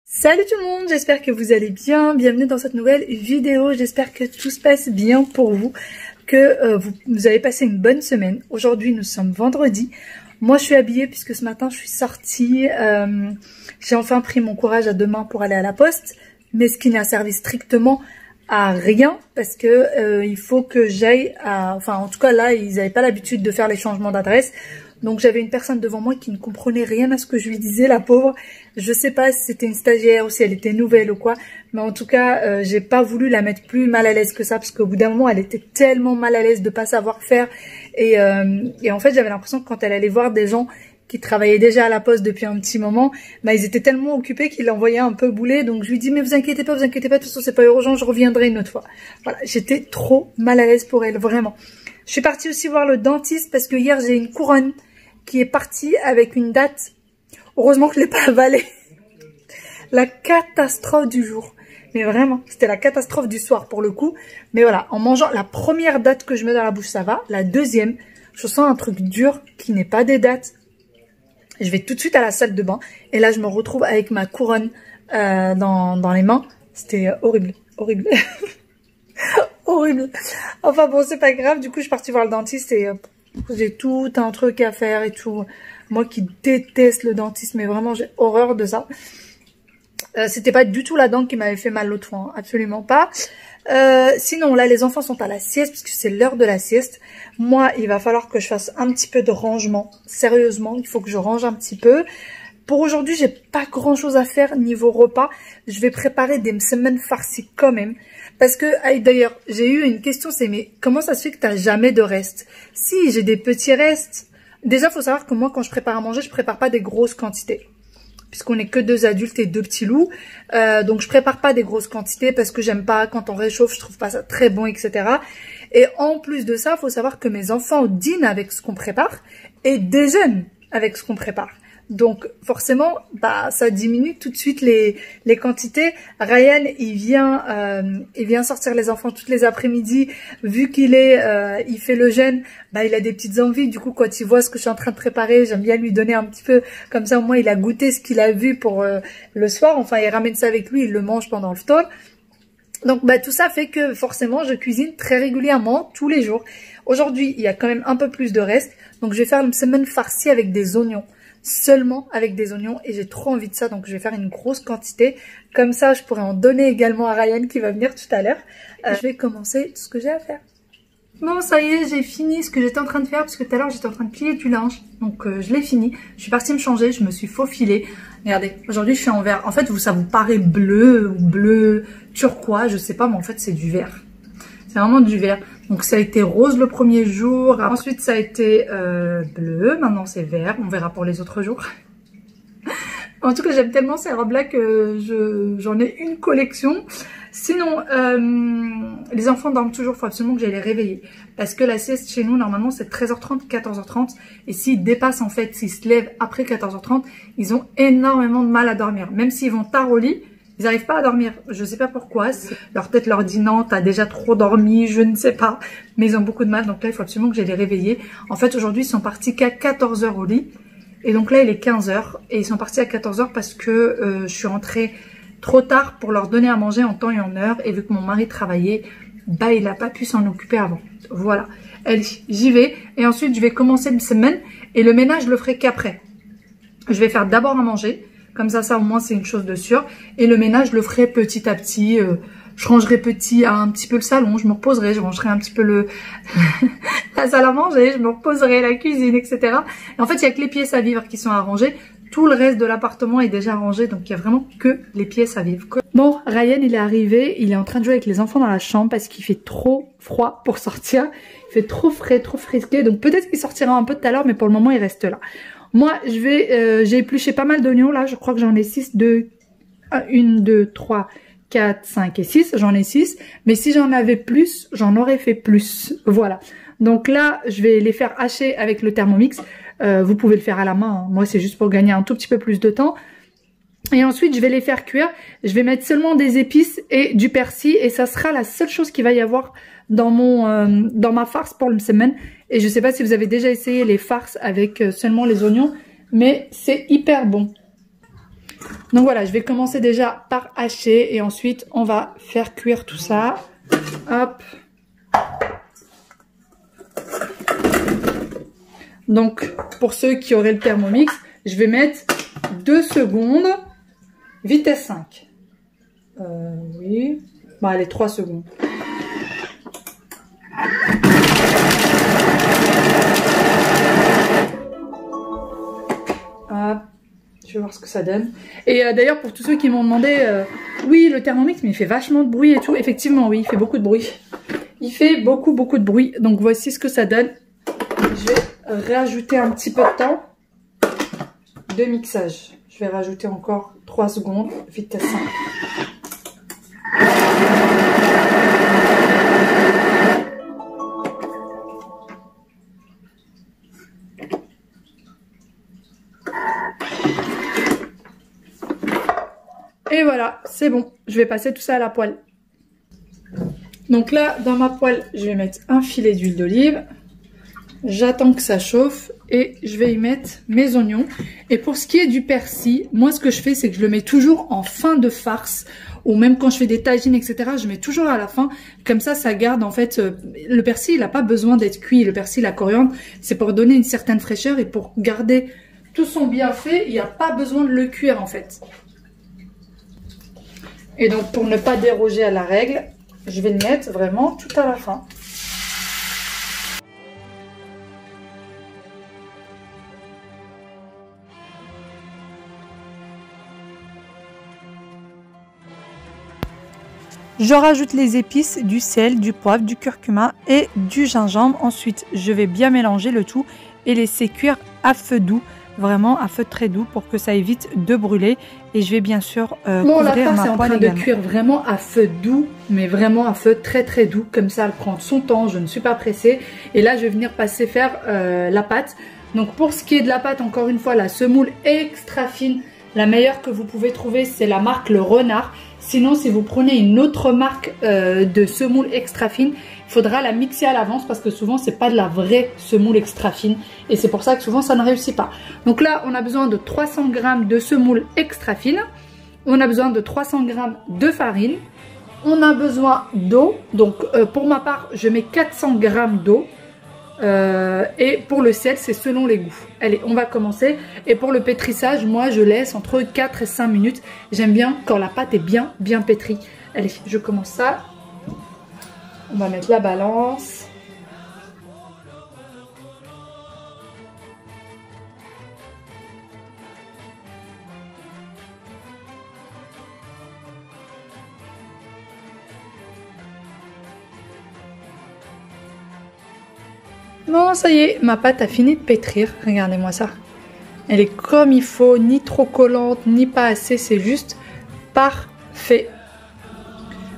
Salut tout le monde, j'espère que vous allez bien, bienvenue dans cette nouvelle vidéo, j'espère que tout se passe bien pour vous, que vous avez passé une bonne semaine. Aujourd'hui nous sommes vendredi, moi je suis habillée puisque ce matin je suis sortie, j'ai enfin pris mon courage à deux mains pour aller à la poste, mais ce qui n'a servi strictement à rien parce que il faut que j'aille à... Enfin en tout cas là ils n'avaient pas l'habitude de faire les changements d'adresse. Donc j'avais une personne devant moi qui ne comprenait rien à ce que je lui disais, la pauvre. Je sais pas si c'était une stagiaire ou si elle était nouvelle ou quoi. Mais en tout cas, j'ai pas voulu la mettre plus mal à l'aise que ça. Parce qu'au bout d'un moment, elle était tellement mal à l'aise de pas savoir faire. Et en fait, j'avais l'impression que quand elle allait voir des gens qui travaillaient déjà à la poste depuis un petit moment, bah ils étaient tellement occupés qu'ils l'envoyaient un peu bouler. Donc je lui dis mais vous inquiétez pas, de toute façon c'est pas urgent, je reviendrai une autre fois. Voilà, j'étais trop mal à l'aise pour elle, vraiment. Je suis partie aussi voir le dentiste parce que hier j'ai une couronne qui est partie avec une date. Heureusement que je l'ai pas avalée. La catastrophe du jour. Mais vraiment, c'était la catastrophe du soir pour le coup. Mais voilà, en mangeant la première date que je mets dans la bouche, ça va. La deuxième, je sens un truc dur qui n'est pas des dates. Je vais tout de suite à la salle de bain. Et là, je me retrouve avec ma couronne dans les mains. C'était horrible, horrible. Horrible. Enfin bon, c'est pas grave. Du coup, je suis partie voir le dentiste et j'ai tout un truc à faire et tout. Moi qui déteste le dentiste, mais vraiment j'ai horreur de ça. C'était pas du tout la dent qui m'avait fait mal l'autre fois, hein. Absolument pas. Sinon là les enfants sont à la sieste puisque c'est l'heure de la sieste. Moi il va falloir que je fasse un petit peu de rangement. Sérieusement, il faut que je range un petit peu. Pour aujourd'hui, j'ai pas grand chose à faire niveau repas. Je vais préparer des semaines farcies quand même. Parce que, d'ailleurs, j'ai eu une question, c'est mais comment ça se fait que t'as jamais de restes? Si, j'ai des petits restes. Déjà, faut savoir que moi, quand je prépare à manger, je prépare pas des grosses quantités. Puisqu'on est que deux adultes et deux petits loups. Donc, je prépare pas des grosses quantités parce que j'aime pas quand on réchauffe, je trouve pas ça très bon, etc. Et en plus de ça, faut savoir que mes enfants dînent avec ce qu'on prépare et déjeunent avec ce qu'on prépare. Donc forcément, bah ça diminue tout de suite les quantités. Ryan, il vient sortir les enfants toutes les après-midi. Vu qu'il il fait le jeûne, bah il a des petites envies. Du coup, quand il voit ce que je suis en train de préparer, j'aime bien lui donner un petit peu. Comme ça, au moins, il a goûté ce qu'il a vu pour le soir. Enfin, il ramène ça avec lui, il le mange pendant le tour. Donc bah tout ça fait que forcément je cuisine très régulièrement tous les jours. Aujourd'hui, il y a quand même un peu plus de reste. Donc je vais faire une semaine farcie avec des oignons. Seulement avec des oignons et j'ai trop envie de ça, donc je vais faire une grosse quantité. Comme ça, je pourrais en donner également à Ryan qui va venir tout à l'heure. Je vais commencer tout ce que j'ai à faire. Bon, ça y est, j'ai fini ce que j'étais en train de faire parce que tout à l'heure j'étais en train de plier du linge. Donc je l'ai fini. Je suis partie me changer, je me suis faufilée. Regardez, aujourd'hui je suis en vert. En fait, ça vous paraît bleu ou bleu turquoise, je sais pas, mais en fait c'est du vert. C'est vraiment du vert. Donc ça a été rose le premier jour, ensuite ça a été bleu, maintenant c'est vert, on verra pour les autres jours. En tout cas j'aime tellement ces robes là que j'en ai une collection. Sinon les enfants dorment toujours, il faut absolument que j'aille les réveiller. Parce que la sieste chez nous normalement c'est 13h30, 14h30. Et s'ils dépassent en fait, s'ils se lèvent après 14h30, ils ont énormément de mal à dormir. Même s'ils vont tard au lit, ils n'arrivent pas à dormir. Je sais pas pourquoi. Leur tête leur dit non, t'as déjà trop dormi, je ne sais pas. Mais ils ont beaucoup de mal. Donc là, il faut absolument que j'aille les réveiller. En fait, aujourd'hui, ils sont partis qu'à 14h au lit. Et donc là, il est 15h. Et ils sont partis à 14h parce que je suis rentrée trop tard pour leur donner à manger en temps et en heure. Et vu que mon mari travaillait, bah, il n'a pas pu s'en occuper avant. Voilà. Allez, j'y vais. Et ensuite, je vais commencer une semaine. Et le ménage, je le ferai qu'après. Je vais faire d'abord à manger. Comme ça au moins, c'est une chose de sûre. Et le ménage, je le ferai petit à petit. Je rangerai un petit peu le salon. Je me reposerai. Je rangerai un petit peu la salle à manger. Je me reposerai, la cuisine, etc. Et en fait, il n'y a que les pièces à vivre qui sont à ranger. Tout le reste de l'appartement est déjà rangé. Donc, il n'y a vraiment que les pièces à vivre. Bon, Ryan, il est arrivé. Il est en train de jouer avec les enfants dans la chambre parce qu'il fait trop froid pour sortir. Il fait trop frais, trop frisqué. Donc, peut-être qu'il sortira un peu tout à l'heure, mais pour le moment, il reste là. Moi, j'ai épluché pas mal d'oignons là. Je crois que j'en ai 6, 1, 2, 3, 4, 5 et 6. J'en ai 6. Mais si j'en avais plus, j'en aurais fait plus. Voilà. Donc là, je vais les faire hacher avec le Thermomix. Vous pouvez le faire à la main, hein. Moi, c'est juste pour gagner un tout petit peu plus de temps. Et ensuite, je vais les faire cuire. Je vais mettre seulement des épices et du persil. Et ça sera la seule chose qu'il va y avoir dans ma farce pour le semaine. Et je sais pas si vous avez déjà essayé les farces avec seulement les oignons. Mais c'est hyper bon. Donc voilà, je vais commencer déjà par hacher et ensuite on va faire cuire tout ça. Hop. Donc pour ceux qui auraient le Thermomix, je vais mettre 2 secondes, vitesse 5. Oui. Bon, allez, 3 secondes. Hop. Je vais voir ce que ça donne. Et d'ailleurs, pour tous ceux qui m'ont demandé, oui, le Thermomix, mais il fait vachement de bruit et tout. Effectivement, oui, il fait beaucoup de bruit. Il fait beaucoup de bruit. Donc, voici ce que ça donne. Je vais rajouter un petit peu de temps de mixage. Je vais rajouter encore 3 secondes, vitesse 5. Et voilà, c'est bon. Je vais passer tout ça à la poêle. Donc là, dans ma poêle, je vais mettre un filet d'huile d'olive. J'attends que ça chauffe et je vais y mettre mes oignons. Et pour ce qui est du persil, moi ce que je fais, c'est que je le mets toujours en fin de farce. Ou même quand je fais des tagines, etc., je mets toujours à la fin. Comme ça garde en fait... le persil, il n'a pas besoin d'être cuit. Le persil, la coriandre, c'est pour donner une certaine fraîcheur. Et pour garder tout son bienfait, il n'y a pas besoin de le cuire en fait. Et donc pour ne pas déroger à la règle, je vais le mettre vraiment tout à la fin. Je rajoute les épices, du sel, du poivre, du curcuma et du gingembre. Ensuite, je vais bien mélanger le tout et laisser cuire à feu doux, vraiment à feu très doux pour que ça évite de brûler. Et je vais bien sûr bon, la farce est en train de cuire vraiment à feu doux, mais vraiment à feu très doux. Comme ça, elle prend son temps, je ne suis pas pressée. Et là, je vais venir faire la pâte. Donc pour ce qui est de la pâte, encore une fois, la semoule extra fine. La meilleure que vous pouvez trouver, c'est la marque Le Renard. Sinon, si vous prenez une autre marque de semoule extra fine, il faudra la mixer à l'avance parce que souvent, c'est pas de la vraie semoule extra fine. Et c'est pour ça que souvent, ça ne réussit pas. Donc là, on a besoin de 300 g de semoule extra fine. On a besoin de 300 g de farine. On a besoin d'eau. Donc, pour ma part, je mets 400 g d'eau. Et pour le sel, c'est selon les goûts. Allez, on va commencer. Et pour le pétrissage, moi je laisse entre 4 et 5 minutes. J'aime bien quand la pâte est bien pétrie. Allez, je commence ça. On va mettre la balance. Bon, ça y est, ma pâte a fini de pétrir. Regardez-moi ça. Elle est comme il faut, ni trop collante, ni pas assez. C'est juste parfait.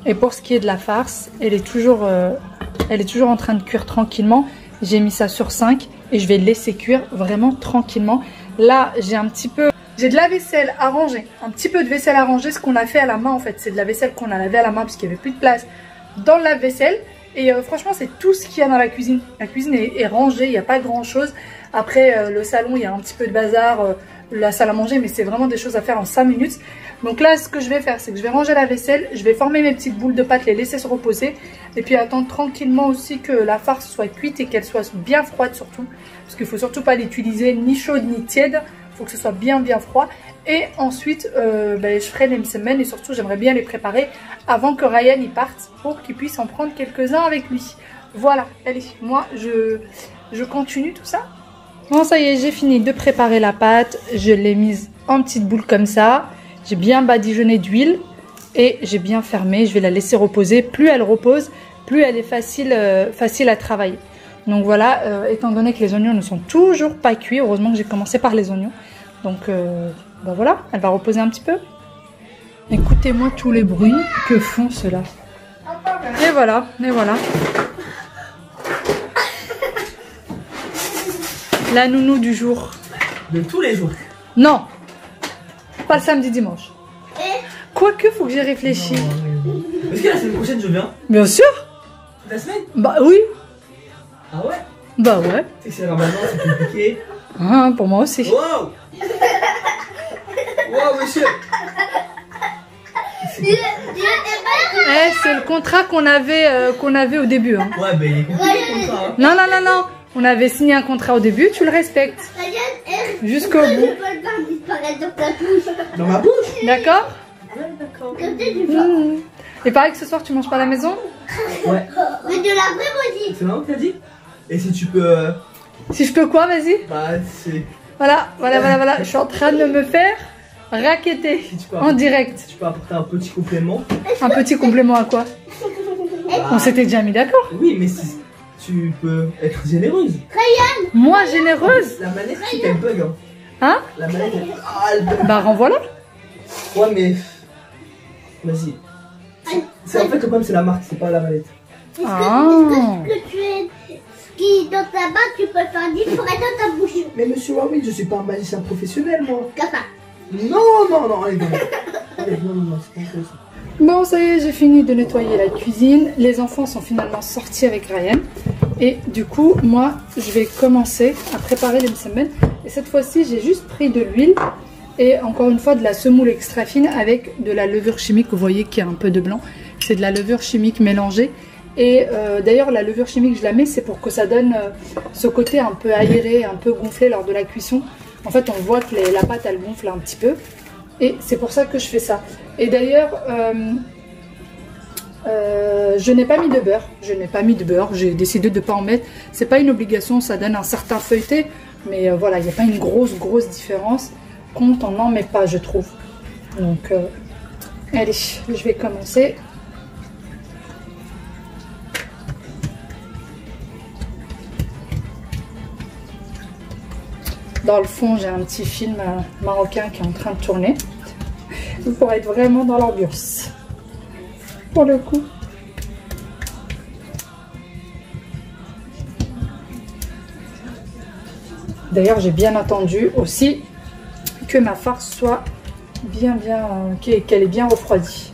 Et pour ce qui est de la farce, elle est toujours en train de cuire tranquillement. J'ai mis ça sur 5 et je vais le laisser cuire vraiment tranquillement. Là, j'ai de la vaisselle à ranger. Un petit peu de vaisselle à ranger. Ce qu'on a fait à la main, en fait, c'est de la vaisselle qu'on a lavée à la main parce qu'il n'y avait plus de place dans le lave-vaisselle. Et franchement, c'est tout ce qu'il y a dans la cuisine. La cuisine est rangée, il n'y a pas grand chose. Après, le salon, il y a un petit peu de bazar, la salle à manger, mais c'est vraiment des choses à faire en 5 minutes. Donc là, ce que je vais faire, c'est que je vais ranger la vaisselle, je vais former mes petites boules de pâte, les laisser se reposer. Et puis attendre tranquillement aussi que la farce soit cuite et qu'elle soit bien froide surtout. Parce qu'il ne faut surtout pas l'utiliser ni chaude ni tiède. Il faut que ce soit bien froid. Et ensuite, je ferai les semaines et surtout, j'aimerais bien les préparer avant que Ryan y parte pour qu'il puisse en prendre quelques-uns avec lui. Voilà, allez, moi, je continue tout ça. Bon, ça y est, j'ai fini de préparer la pâte. Je l'ai mise en petites boules comme ça. J'ai bien badigeonné d'huile et j'ai bien fermé. Je vais la laisser reposer. Plus elle repose, plus elle est facile à travailler. Donc voilà, étant donné que les oignons ne sont toujours pas cuits, heureusement que j'ai commencé par les oignons. Donc voilà, elle va reposer un petit peu. Écoutez-moi tous les bruits que font ceux-là. Et voilà, La nounou du jour. De tous les jours. Non, pas le samedi dimanche. Quoique, faut que j'y réfléchisse. Est-ce que la semaine prochaine je viens? Bien sûr. La semaine? Bah oui. Ah ouais? Bah ouais. C'est que c'est normalement c'est compliqué. Ah, pour moi aussi. Wow! Oh, monsieur. Eh, c'est le contrat qu'on avait au début. Hein. Ouais, ben il est compliqué comme ça. Hein. Non, non, non, non. On avait signé un contrat au début, tu le respectes. Jusqu'au bout. Dans ma bouche. D'accord? Ouais, d'accord. Mmh. Et pareil que ce soir, tu manges pas à la maison? Ouais. Mais de la vraie maudite. C'est maman qui t'a dit? Et si tu peux. Si je peux quoi, vas-y. Bah, c'est. Voilà, voilà, voilà, voilà. Je suis en train de me faire racketter Si tu peux en direct. Si tu peux apporter un petit complément. Un petit complément à quoi? Bah, On s'était déjà mis d'accord. oui, mais si tu peux être généreuse. Moi, généreuse? La manette, tu sais qu'elle bug. Hein. Hein? La manette, elle bug. Bah, renvoie-la. Ouais, mais. Vas-y. C'est en fait le problème, c'est la marque, c'est pas la manette. Ah. Est-ce que tu es qui dans ta main, tu peux faire disparaître dans ta bouche. Mais monsieur Warwick, je suis pas un magicien professionnel, moi. Comme ça. Non, non, non, allez, non. Allez, non, non, non, c'est pas ça. Bon, ça y est, j'ai fini de nettoyer la cuisine. Les enfants sont finalement sortis avec Ryan. Et du coup, moi, je vais commencer à préparer les msemen. Et cette fois-ci, j'ai juste pris de l'huile et encore une fois de la semoule extra fine avec de la levure chimique. Vous voyez qu'il y a un peu de blanc. C'est de la levure chimique mélangée. Et d'ailleurs, la levure chimique, je la mets, c'est pour que ça donne ce côté un peu aéré, un peu gonflé lors de la cuisson. En fait, on voit que la pâte, elle gonfle un petit peu. Et c'est pour ça que je fais ça. Et d'ailleurs, je n'ai pas mis de beurre. Je n'ai pas mis de beurre. J'ai décidé de ne pas en mettre. C'est pas une obligation, ça donne un certain feuilleté. Mais voilà, il n'y a pas une grosse différence quand on n'en met pas, je trouve. Donc, allez, je vais commencer. Dans le fond, j'ai un petit film marocain qui est en train de tourner. Pour être vraiment dans l'ambiance. Pour le coup. D'ailleurs, j'ai bien attendu aussi que ma farce soit qu'elle est bien refroidie.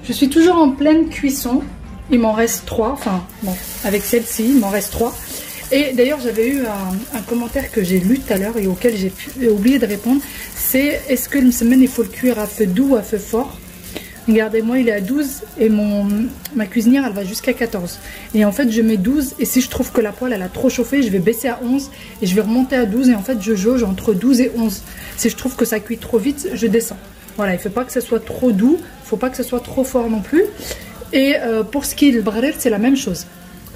Je suis toujours en pleine cuisson. Il m'en reste 3. Enfin, bon, avec celle-ci, il m'en reste 3. Et d'ailleurs, j'avais eu un commentaire que j'ai lu tout à l'heure et auquel j'ai oublié de répondre. C'est, est-ce que le msemen, il faut le cuire à feu doux ou à feu fort? Regardez, moi, il est à 12 et ma cuisinière, elle va jusqu'à 14. Et en fait, je mets 12 et si je trouve que la poêle, elle a trop chauffé, je vais baisser à 11 et je vais remonter à 12. Et en fait, je jauge entre 12 et 11. Si je trouve que ça cuit trop vite, je descends. Voilà, il ne faut pas que ce soit trop doux, il ne faut pas que ce soit trop fort non plus. Et pour ce qui est du bradel, c'est la même chose.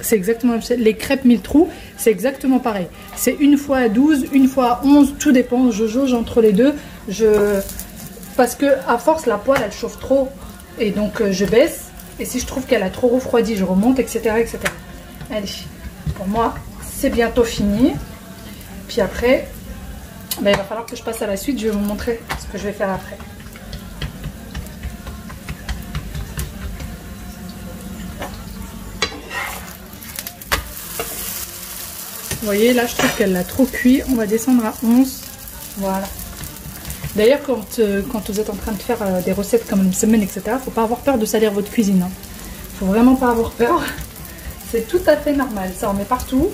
C'est exactement les crêpes 1000 trous, c'est exactement pareil. C'est une fois à 12, une fois à 11, tout dépend. Je jauge entre les deux. Parce que à force, la poêle, elle chauffe trop. Et donc, je baisse. Et si je trouve qu'elle a trop refroidi, je remonte, etc. etc. Allez, pour moi, c'est bientôt fini. Puis après, ben, il va falloir que je passe à la suite. Je vais vous montrer ce que je vais faire après. Vous voyez, là, je trouve qu'elle l'a trop cuit. On va descendre à 11. Voilà. D'ailleurs, quand vous êtes en train de faire des recettes comme une semaine, etc., il ne faut pas avoir peur de salir votre cuisine. Il ne faut vraiment pas avoir peur. C'est tout à fait normal. Ça, on met partout.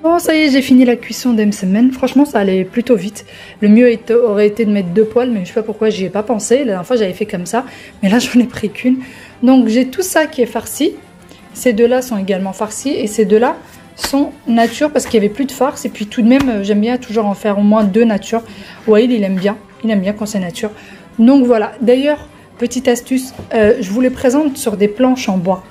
Bon, ça y est, j'ai fini la cuisson des msemen. Franchement, ça allait plutôt vite. Le mieux aurait été de mettre 2 poêles, mais je ne sais pas pourquoi j'y ai pas pensé. La dernière fois, j'avais fait comme ça. Mais là, j'en ai pris qu'une. Donc, j'ai tout ça qui est farci. Ces deux-là sont également farcis et ces deux-là sont nature parce qu'il n'y avait plus de farce. Et puis tout de même, j'aime bien toujours en faire au moins 2 nature. Ouais, il aime bien quand c'est nature. Donc voilà. D'ailleurs, petite astuce, je vous les présente sur des planches en bois.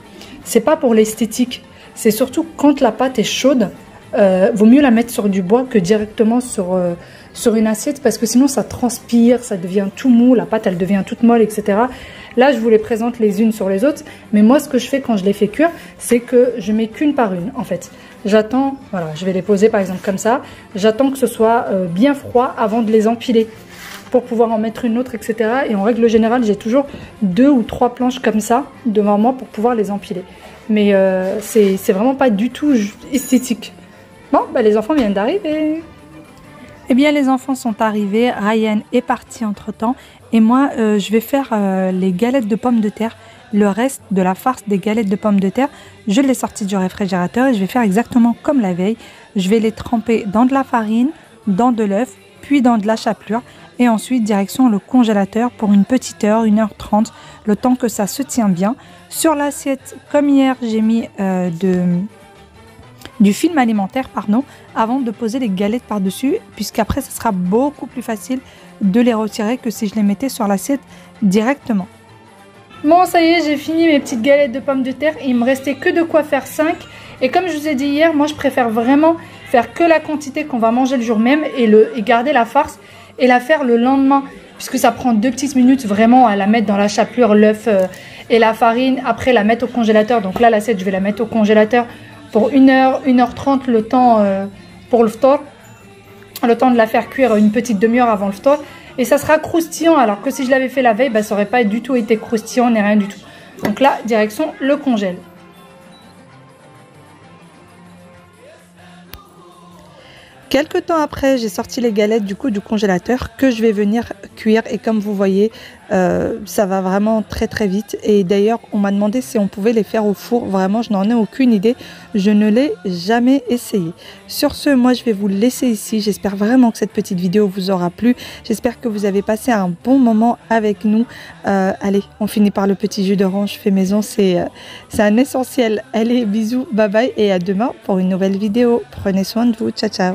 C'est pas pour l'esthétique, c'est surtout quand la pâte est chaude, vaut mieux la mettre sur du bois que directement sur une assiette, parce que sinon ça transpire, ça devient tout mou, la pâte elle devient toute molle, etc. Là je vous les présente les unes sur les autres, mais moi ce que je fais quand je les fais cuire, c'est que je mets qu'une par une en fait. J'attends, voilà, je vais les poser par exemple comme ça, j'attends que ce soit bien froid avant de les empiler, pour pouvoir en mettre une autre, etc. Et en règle générale, j'ai toujours 2 ou 3 planches comme ça devant moi pour pouvoir les empiler. Mais c'est vraiment pas du tout esthétique. Bon, bah, les enfants viennent d'arriver. Eh bien, les enfants sont arrivés. Ryan est parti entre-temps. Et moi, je vais faire les galettes de pommes de terre. Le reste de la farce des galettes de pommes de terre, je l'ai sorti du réfrigérateur et je vais faire exactement comme la veille. Je vais les tremper dans de la farine, dans de l'œuf, puis dans de la chapelure. Et ensuite, direction le congélateur pour une petite heure, 1h30, le temps que ça se tient bien. Sur l'assiette, comme hier, j'ai mis du film alimentaire, avant de poser les galettes par-dessus, puisqu'après, ce sera beaucoup plus facile de les retirer que si je les mettais sur l'assiette directement. Bon, ça y est, j'ai fini mes petites galettes de pommes de terre. Il me restait que de quoi faire 5. Et comme je vous ai dit hier, moi, je préfère vraiment faire que la quantité qu'on va manger le jour même et garder la farce et la faire le lendemain, puisque ça prend 2 petites minutes vraiment à la mettre dans la chapelure, l'œuf et la farine, après la mettre au congélateur. Donc là, l'assiette, je vais la mettre au congélateur pour 1h, 1h30, le temps pour le ftor, le temps de la faire cuire une petite demi-heure avant le ftor, et ça sera croustillant, alors que si je l'avais fait la veille, bah, ça n'aurait pas du tout été croustillant, ni rien du tout. Donc là, direction le congèle. Quelque temps après, j'ai sorti les galettes du congélateur que je vais venir cuire. Et comme vous voyez, ça va vraiment très très vite. Et d'ailleurs, on m'a demandé si on pouvait les faire au four. Vraiment, je n'en ai aucune idée. Je ne l'ai jamais essayé. Sur ce, moi, je vais vous laisser ici. J'espère vraiment que cette petite vidéo vous aura plu. J'espère que vous avez passé un bon moment avec nous. Allez, on finit par le petit jus d'orange fait maison. C'est un essentiel. Allez, bisous, bye bye et à demain pour une nouvelle vidéo. Prenez soin de vous. Ciao, ciao.